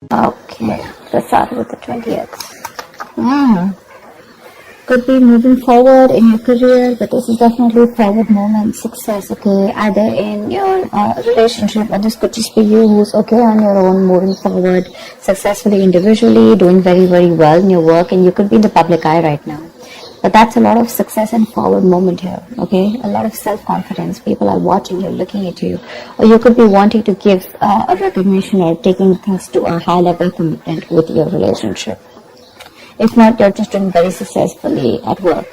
Okay, let's start with the 20th. Could be moving forward in your career, but this is definitely forward moment, success, okay, either in your relationship, or this could just be you who's okay on your own, moving forward successfully individually, doing very, very well in your work, and you could be in the public eye right now. But that's a lot of success and forward moment here, okay? A lot of self-confidence. People are watching you, looking at you. Or you could be wanting to give a recognition or taking things to a high level commitment with your relationship. If not, you're just doing very successfully at work.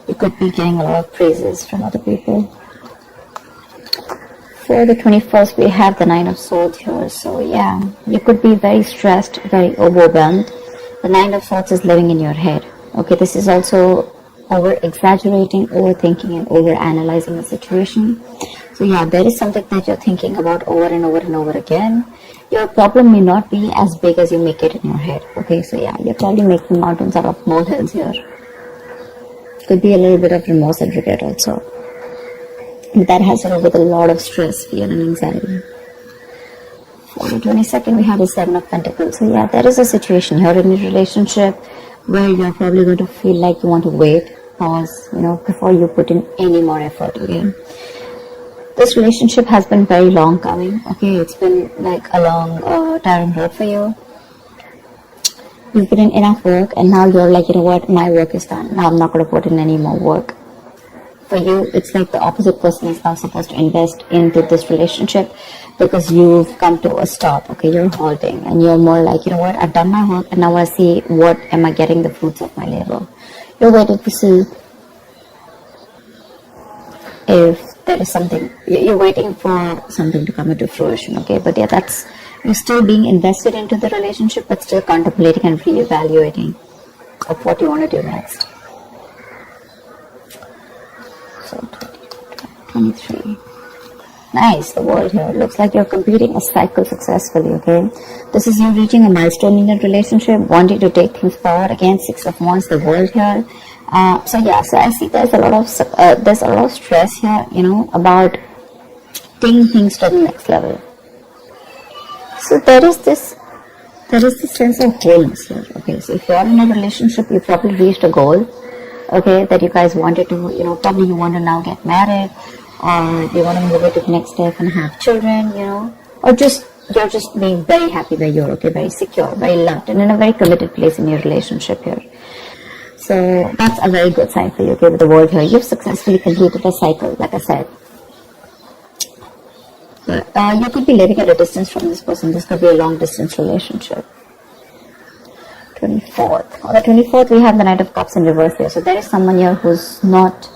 You could be getting a lot of praises from other people. For the 21st, we have the 9 of Swords here. So yeah, you could be very stressed, very overwhelmed. The 9 of Swords is living in your head. Okay, this is also over-exaggerating, overthinking, and over-analyzing the situation. So yeah, there is something that you're thinking about over and over and over again. Your problem may not be as big as you make it in your head. Okay, so yeah, you're probably making mountains out of molehills here. Could be a little bit of remorse and regret also. But that has to do with a lot of stress, fear, and anxiety. For the 22nd, we have the 7 of Pentacles. So yeah, there is a situation here in your relationship where you're probably going to feel like you want to wait, pause, before you put in any more effort again. This relationship has been very long coming, okay? It's been like a long, tiring road for you. You've put in enough work, and now you're like, you know what, my work is done. Now I'm not going to put in any more work. For you, it's like the opposite person is now supposed to invest into this relationship because you've come to a stop, okay? You're halting, and you're more like, you know what, I've done my work, and now I see what am I getting the fruits of my labor. You're waiting to see if there is something, you're waiting for something to come into fruition, okay? But yeah, that's, you're still being invested into the relationship, but still contemplating and reevaluating of what you want to do next. So 23. Nice, the world here. Looks like you're completing a cycle successfully, okay? This is you reaching a milestone in your relationship, wanting to take things forward. Again, 6 of Wands, the world here. So yeah, so I see there's a lot of stress here, about taking things to the next level. So there is this sense of wholeness here, okay? So if you're in a relationship, you probably reached a goal, okay, that you guys wanted to, probably you want to now get married, or you want to move it to the next step and have children, or you're just being very happy where you're, okay, very secure, very loved, and in a very committed place in your relationship here. So that's a very good sign for you, okay, with the world here. You've successfully completed a cycle, like I said. But you could be living at a distance from this person. This could be a long distance relationship. 24th. On the 24th, we have the Knight of Cups in reverse here. So there is someone here who's not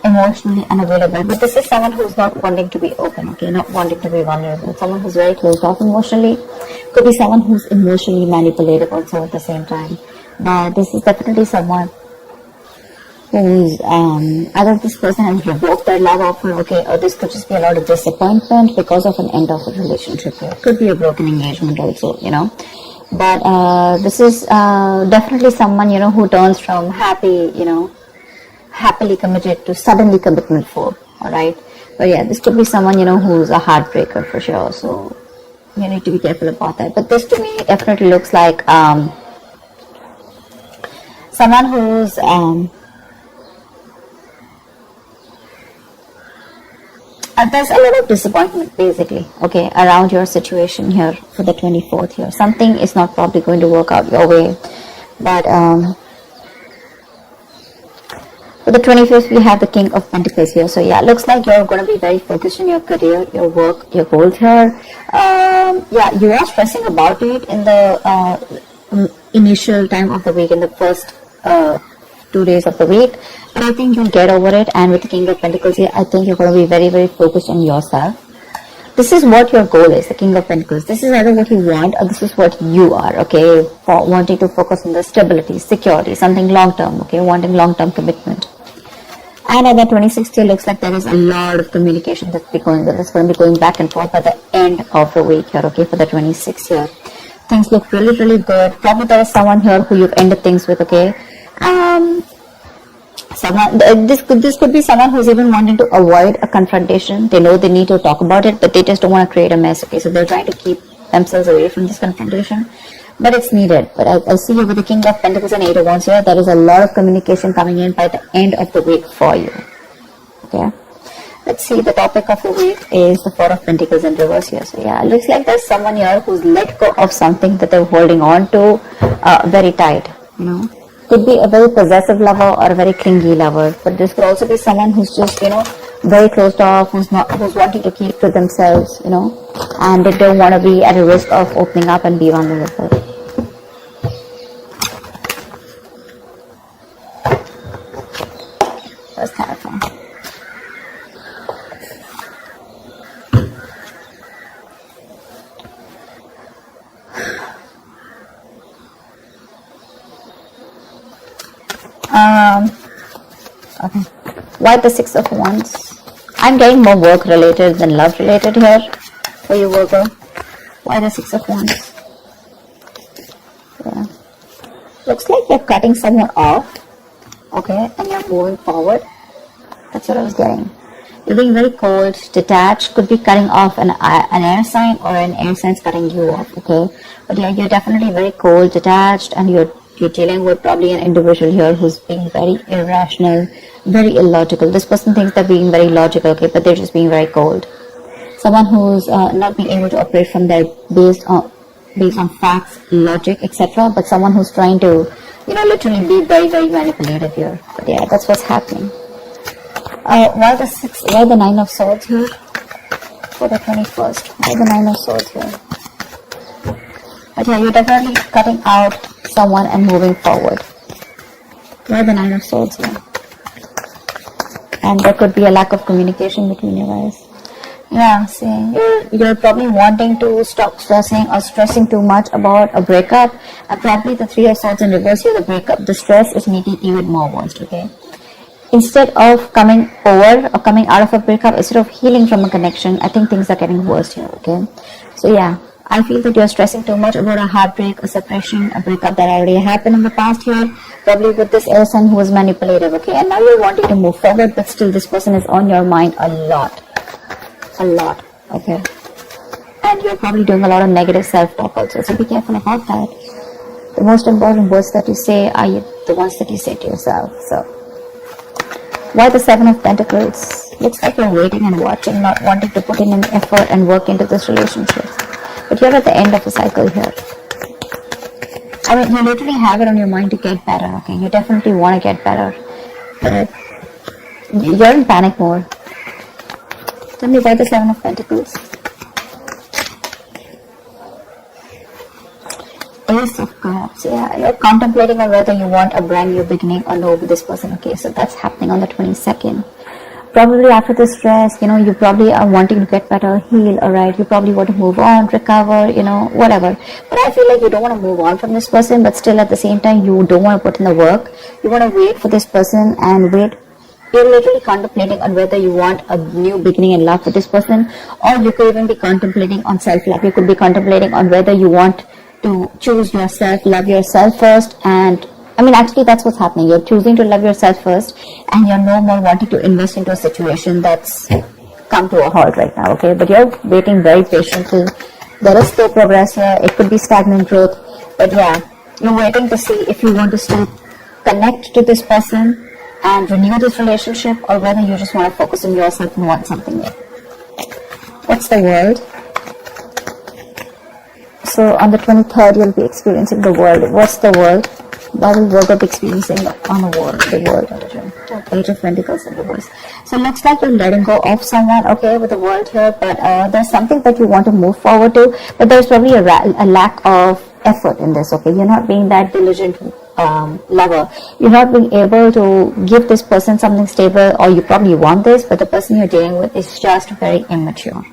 emotionally unavailable. But this is someone who's not wanting to be open, okay, not wanting to be vulnerable. Someone who's very closed off emotionally. Could be someone who's emotionally manipulative also at the same time. But this is definitely someone who's either this person has revoked their love offer, okay, or this could just be a lot of disappointment because of an end of a relationship here. It could be a broken engagement also, But this is definitely someone, who turns from happily committed to suddenly commitment full, alright? But yeah, this could be someone, who's a heartbreaker for sure, so you need to be careful about that. But this to me definitely looks like someone who's there's a lot of disappointment basically, okay, around your situation here for the 24th here. Something is not probably going to work out your way. But for the 25th, we have the King of Pentacles here. So yeah, looks like you're going to be very focused on your career, your work, your goals here. Yeah, you are stressing about it in the initial time of the week, in the first 2 days of the week, but I think you'll get over it. And with the King of Pentacles here, I think you're going to be very, very focused on yourself. This is what your goal is, the King of Pentacles. This is either what you want or this is what you are, okay, for wanting to focus on the stability, security, something long-term, okay, wanting long-term commitment. And at the 26th, it looks like there is a lot of communication that's going to be going back and forth by the end of the week here, okay, for the 26th here. Things look really, really good. Probably there is someone here who you've ended things with, okay. Someone, this could be someone who's even wanting to avoid a confrontation. They know they need to talk about it, but they just don't want to create a mess. Okay, so they're trying to keep themselves away from this confrontation, but it's needed. But I see here with the King of Pentacles and Eight of Wands here, there is a lot of communication coming in by the end of the week for you. Okay, let's see, the topic of the week is the Four of Pentacles in reverse here. So yeah, it looks like there's someone here who's let go of something that they're holding on to very tight, you know. Could be a very possessive lover or a very clingy lover, but this could also be someone who's just, you know, very closed off, who's wanting to keep to themselves, you know, and they don't want to be at a risk of opening up and be vulnerable. That's terrifying. Okay. Why the Six of Wands? I'm getting more work related than love related here for you, Virgo. Why the Six of Wands? Yeah. Looks like you're cutting someone off. Okay, and you're moving forward. That's what I was getting. You're being very cold, detached. Could be cutting off an air sign, or an air sign's cutting you off. Okay, but yeah, you're definitely very cold, detached, and you're dealing with probably an individual here who's being very irrational, very illogical. This person thinks they're being very logical, okay, but they're just being very cold. Someone who's not being able to operate from their based on facts, logic, etc. But someone who's trying to, you know, literally be very, very manipulative here. But yeah, that's what's happening. Why the Nine of Swords here for the 21st? Why the Nine of Swords here? But yeah, you're definitely cutting out someone and moving forward. Why the Nine of Swords here? And there could be a lack of communication between you guys. Yeah, see, you're probably wanting to stop stressing or stressing too much about a breakup, and probably the Three of Swords in reverse here, the breakup, the stress is making even more worse, okay? Instead of coming over or coming out of a breakup, instead of healing from a connection, I think things are getting worse here, okay? So yeah, I feel that you're stressing too much about a heartbreak, a separation, a breakup that already happened in the past here, probably with this air sign who was manipulative, okay? And now you're wanting to move forward, but still this person is on your mind a lot, okay? And you're probably doing a lot of negative self-talk also, so be careful about that. The most important words that you say are the ones that you say to yourself, so. Why the Seven of Pentacles? Looks like you're waiting and watching, not wanting to put in any effort and work into this relationship. But you're at the end of a cycle here. I mean, you literally have it on your mind to get better, okay? You definitely want to get better. But you're in panic mode. Tell me why the Seven of Pentacles? Ace of Cups. Yeah, you're contemplating on whether you want a brand new beginning or no with this person, okay? So that's happening on the 22nd. Probably after the stress, you know, you probably are wanting to get better, heal, alright? You probably want to move on, recover, you know, whatever. But I feel like you don't want to move on from this person, but still at the same time, you don't want to put in the work. You want to wait for this person and wait. You're literally contemplating on whether you want a new beginning in love with this person, or you could even be contemplating on self-love. You could be contemplating on whether you want to choose yourself, love yourself first, and I mean, actually, that's what's happening. You're choosing to love yourself first, and you're no more wanting to invest into a situation that's come to a halt right now, okay? But you're waiting very patiently. There is slow progress here. It could be stagnant growth, but yeah, you're waiting to see if you want to still connect to this person and renew this relationship, or whether you just want to focus on yourself and want something new. What's the World? So on the 23rd, you'll be experiencing the World. What's the World? Why will Virgo be experiencing on the world, Page of Pentacles in reverse. So it looks like you're letting go of someone, okay, with the World here, but there's something that you want to move forward to, but there's probably a lack of effort in this, okay? You're not being that diligent lover. You're not being able to give this person something stable, or you probably want this, but the person you're dealing with is just very immature,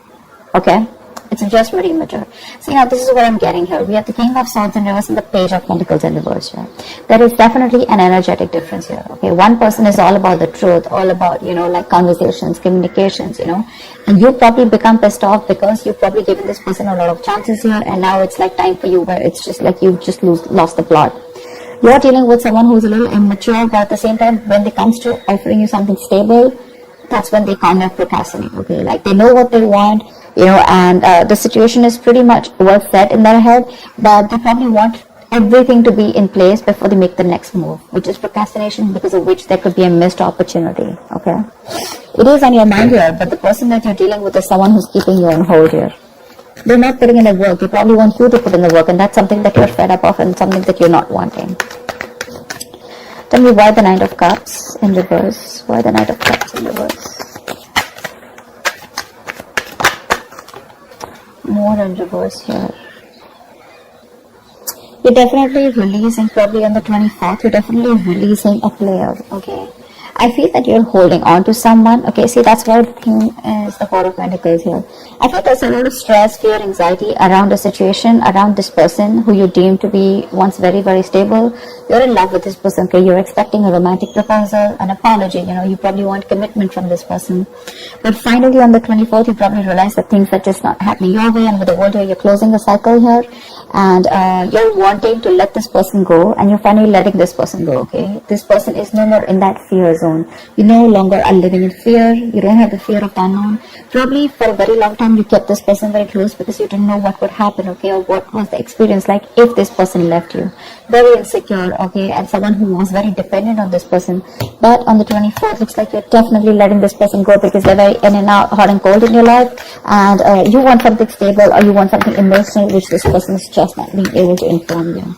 okay? It's just very immature. So, you know, this is what I'm getting here. We have the King of Swords in reverse and the Page of Pentacles in reverse here. There is definitely an energetic difference here, okay? One person is all about the truth, all about, you know, like conversations, communications, you know, and you probably become pissed off because you've probably given this person a lot of chances here, and now it's like time for you where it's just like you've just lost the plot. You're dealing with someone who's a little immature, but at the same time, when it comes to offering you something stable, that's when they kind of procrastinate, okay? Like, they know what they want, and the situation is pretty much well set in their head, but they probably want everything to be in place before they make the next move, which is procrastination, because of which there could be a missed opportunity, okay? It is on your mind here, but the person that you're dealing with is someone who's keeping you on hold here. They're not putting in the work. They probably want you to put in the work, and that's something that you're fed up of and something that you're not wanting. Tell me why the Knight of Cups in reverse. Why the Knight of Cups in reverse? More in reverse here. You're definitely releasing, probably on the 24th, you're definitely releasing a player, okay? I feel that you're holding on to someone, okay? See, that's why the thing is the Four of Pentacles here. I feel there's a lot of stress, fear, anxiety around the situation, around this person who you deem to be once very, very stable. You're in love with this person, okay? You're expecting a romantic proposal, an apology, you probably want commitment from this person. But finally on the 24th, you probably realize that things are just not happening your way, and with the world here, you're closing the cycle here, and you're wanting to let this person go, and you're finally letting this person go, okay? This person is no more in that fear zone. You no longer are living in fear. You don't have the fear of the unknown. Probably for a very long time you kept this person very close because you didn't know what would happen, okay, or what was the experience like if this person left you. Very insecure, okay, and someone who was very dependent on this person. But on the 24th, looks like you're definitely letting this person go because they're very in and out, hot and cold in your life, and you want something stable, or you want something emotional, which this person is just not being able to inform you,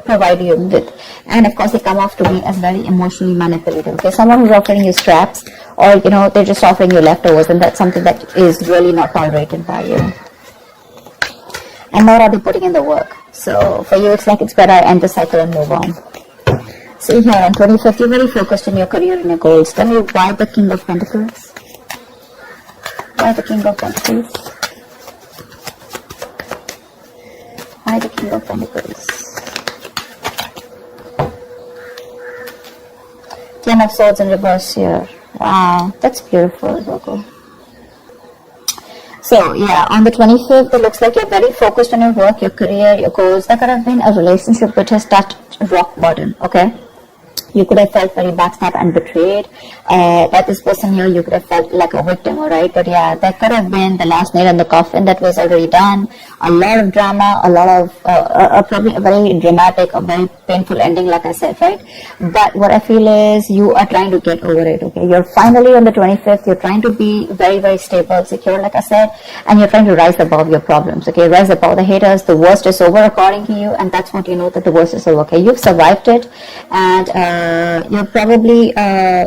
provide you with. And of course, they come off to me as very emotionally manipulative, okay? Someone who's offering you scraps, or they're just offering you leftovers, and that's something that is really not tolerated by you. And nor are they putting in the work. So for you, it's like it's better I end the cycle and move on. See here, on 25th, you're very focused on your career and your goals. Tell me why the King of Pentacles? Why the King of Pentacles? Why the King of Pentacles? Ten of Swords in reverse here. Wow, that's beautiful, Virgo. So yeah, on the 25th, it looks like you're very focused on your work, your career, your goals. There could have been a relationship which has touched rock bottom, okay? You could have felt very backstabbed and betrayed by this person here. You could have felt like a victim, alright? But yeah, that could have been the last nail in the coffin that was already done. A lot of drama, a lot of probably a very dramatic, a very painful ending, like I said, right? But what I feel is you are trying to get over it, okay? You're finally on the 25th. You're trying to be very, very stable, secure, like I said, and you're trying to rise above your problems, okay? Rise above the haters. The worst is over according to you, and that's what you know, that the worst is over, okay? You've survived it, and you're probably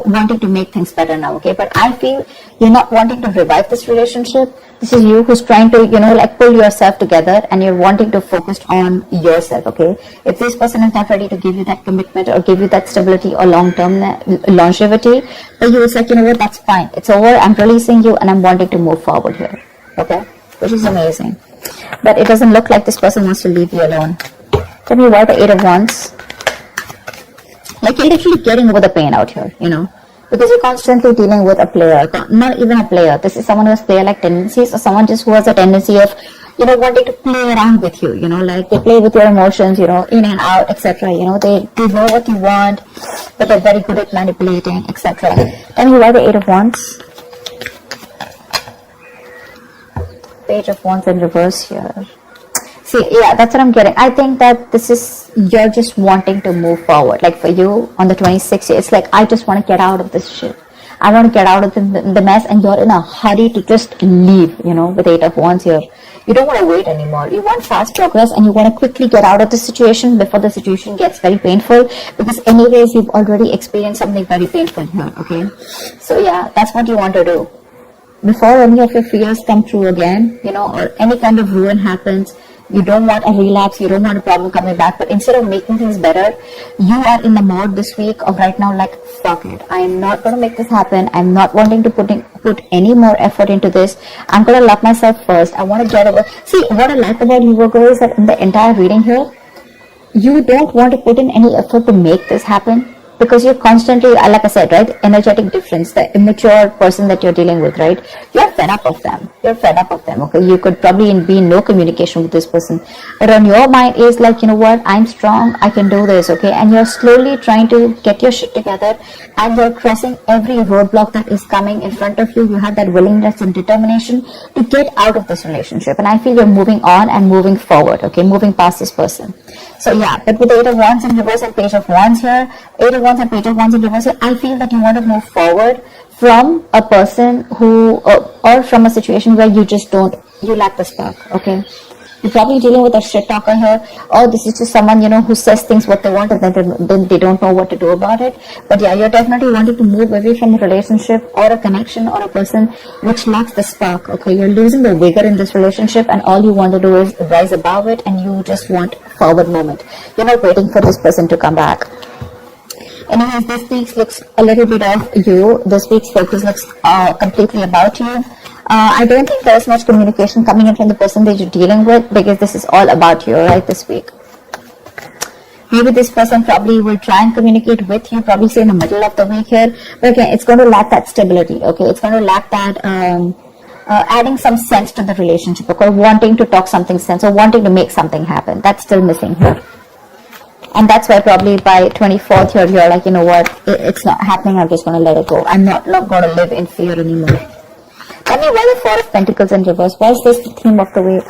wanting to make things better now, okay? But I feel you're not wanting to revive this relationship. This is you who's trying to, like pull yourself together, and you're wanting to focus on yourself, okay? If this person is not ready to give you that commitment or give you that stability or long-term longevity, but you will say, you know what, that's fine. It's over. I'm releasing you, and I'm wanting to move forward here, okay? Which is amazing. But it doesn't look like this person wants to leave you alone. Tell me why the Eight of Wands. Like, you're literally getting over the pain out here, because you're constantly dealing with a player, not even a player. This is someone who has player-like tendencies, or someone just who has a tendency of, wanting to play around with you, like they play with your emotions, in and out, etc. They know what you want, but they're very good at manipulating, etc. Tell me why the Eight of Wands. Page of Wands in reverse here. See, yeah, that's what I'm getting. I think that this is, you're just wanting to move forward. Like for you, on the 26th, it's like, I just want to get out of this shit. I want to get out of the mess, and you're in a hurry to just leave, with Eight of Wands here. You don't want to wait anymore. You want fast progress, and you want to quickly get out of the situation before the situation gets very painful, because anyways, you've already experienced something very painful here, okay? So yeah, that's what you want to do. Before any of your fears come true again, or any kind of ruin happens, you don't want a relapse, you don't want a problem coming back, but instead of making things better, you are in the mode this week of right now, like, fuck it, I am not going to make this happen. I'm not wanting to put any more effort into this. I'm going to love myself first. I want to get over. See, what I like about you, Virgo, is that in the entire reading here, you don't want to put in any effort to make this happen. because you're constantly, like I said, right, energetic difference, the immature person that you're dealing with, right, you're fed up of them. You're fed up of them, okay? You could probably be in no communication with this person, but on your mind is like, you know what, I'm strong, I can do this, okay? And you're slowly trying to get your shit together, and you're crossing every roadblock that is coming in front of you. You have that willingness and determination to get out of this relationship, and I feel you're moving on and moving forward, okay, moving past this person. So yeah, but with the 8 of Wands in reverse and Page of Wands here, 8 of Wands and Page of Wands in reverse here, I feel that you want to move forward from a person who, or from a situation where you just don't, you lack the spark, okay? You're probably dealing with a shit talker here, or this is just someone, you know, who says things what they want and then they don't know what to do about it. But yeah, you're definitely wanting to move away from a relationship or a connection or a person which lacks the spark, okay? You're losing the vigor in this relationship, and all you want to do is rise above it, and you just want forward movement. You're not waiting for this person to come back. Anyways, this week looks a little bit of you. This week's focus looks completely about you. I don't think there's much communication coming in from the person that you're dealing with, because this is all about you, right, this week. Maybe this person probably will try and communicate with you, probably say in the middle of the week here, but again, it's going to lack that stability, okay? It's going to lack that adding some sense to the relationship, okay? Wanting to talk something sense, or wanting to make something happen. That's still missing here. And that's why probably by 24th here, you're like, you know what, it's not happening, I'm just going to let it go. I'm not going to live in fear anymore. Tell me, why the 4 of Pentacles in reverse? Why is this the theme of the week?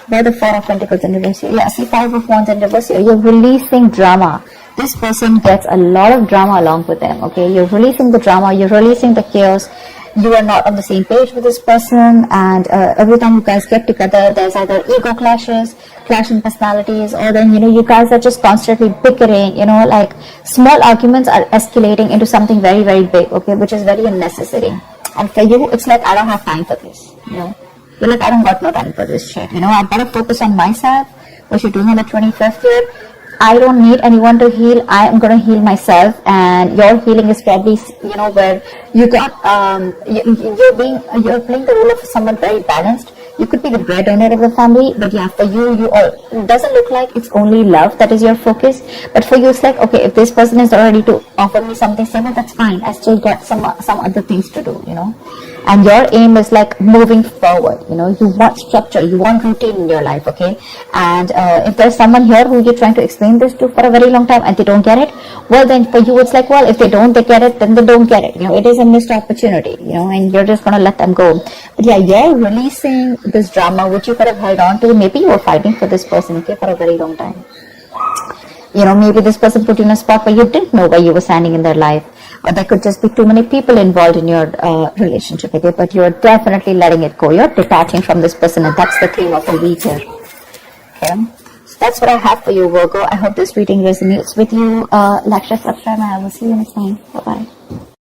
Why the 4 of Pentacles in reverse here? Yeah, see, 5 of Wands in reverse here. You're releasing drama. This person gets a lot of drama along with them, okay? You're releasing the drama, you're releasing the chaos. You are not on the same page with this person, and every time you guys get together, there's either ego clashes, clash in personalities, or then, you know, you guys are just constantly bickering, you know, like small arguments are escalating into something very, very big, okay, which is very unnecessary. And for you, it's like, I don't have time for this, you know. You're like, I don't got no time for this shit, you know. I've got to focus on myself, what you're doing on the 25th year. I don't need anyone to heal. I am going to heal myself, and your healing is probably, you know, where you got, you're playing the role of someone very balanced. You could be the breadwinner of the family, but yeah, for you, it doesn't look like it's only love that is your focus. But for you, it's like, okay, if this person is not ready to offer me something similar, that's fine. I still got some other things to do, you know. And your aim is like moving forward, you know. You want structure, you want routine in your life, okay. And if there's someone here who you're trying to explain this to for a very long time and they don't get it, well, then for you, it's like, well, if they get it, then they don't get it, you know. It is a missed opportunity, you know, and you're just gonna let them go. But yeah, you're releasing this drama which you could have held on to. Maybe you were fighting for this person, okay, for a very long time. You know, maybe this person put you in a spot where you didn't know where you were standing in their life, or there could just be too many people involved in your relationship, okay, but you're definitely letting it go. You're detaching from this person, and that's the theme of the week here, okay. So that's what I have for you, Virgo. I hope this reading resonates with you. Like, share, subscribe, and I will see you next time. Bye-bye.